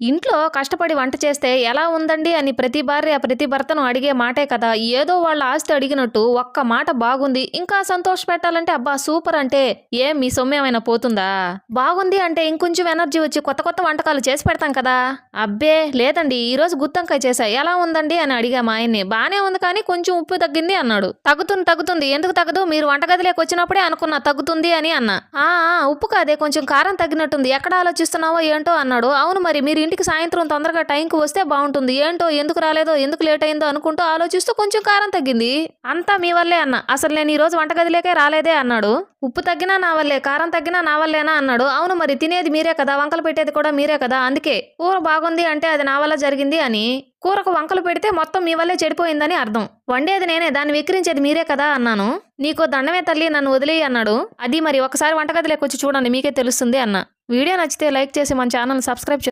ఇంట్లో కష్టపడి వంట చేస్తే ఎలా ఉందండి అని ప్రతి భార్య ప్రతి భర్తను అడిగే మాటే కదా! ఏదో వాళ్ళ ఆస్తి అడిగినట్టు ఒక్క మాట బాగుంది, ఇంకా సంతోషపెట్టాలంటే అబ్బా సూపర్ అంటే, ఏం మీ సొమ్మేమైనా పోతుందా? బాగుంది అంటే ఇంకొంచెం ఎనర్జీ వచ్చి కొత్త కొత్త వంటకాలు చేసి పెడతాం కదా! అబ్బే లేదండి ఈరోజు గుత్తొంకాయ చేశా. ఎలా ఉందండి అని అడిగా మా ఆయన్ని. బానే ఉంది కానీ కొంచెం ఉప్పు తగ్గింది అన్నాడు. తగ్గుతుంది ఎందుకు తగ్గదు? మీరు వంటగదిలోకి వచ్చినప్పుడే అనుకున్నా తగ్గుతుంది అని అన్నా. ఆ! ఉప్పు కాదే కొంచెం కారం తగ్గినట్టుంది. ఎక్కడ ఆలోచిస్తున్నావో ఏంటో అన్నాడు. అవును మరి మీరు ఇంటికి సాయంత్రం తొందరగా టైంకి వస్తే బాగుంటుంది. ఏంటో ఎందుకు రాలేదో ఎందుకు లేట్ అయిందో అనుకుంటూ ఆలోచిస్తూ కొంచెం కారం తగ్గింది. అంతా మీ వల్లే అన్న. అసలు నేను ఈ రోజు వంటగదిలోకే రాలేదే అన్నాడు. ఉప్పు తగ్గినా నా వల్లే, కారం తగ్గినా నా వల్లేనా అన్నాడు. అవును మరి తినేది మీరే కదా, వంకలు పెట్టేది కూడా మీరే కదా, అందుకే కూర బాగుంది అంటే అది నా వల్ల జరిగింది అని. కూరకు వంకలు పెడితే మొత్తం మీ వల్లే చెడిపోయిందని అర్థం. వండేది నేనే, దాన్ని విక్రించేది మీరే కదా అన్నాను. నీకో దండమే తల్లి నన్ను వదిలేయి అన్నాడు. అది మరి ఒకసారి వంటగదిలోకి వచ్చి చూడండి మీకే తెలుస్తుంది అన్న. వీడియో నచ్చితే లైక్ చేసి మన ఛానల్ సబ్స్క్రైబ్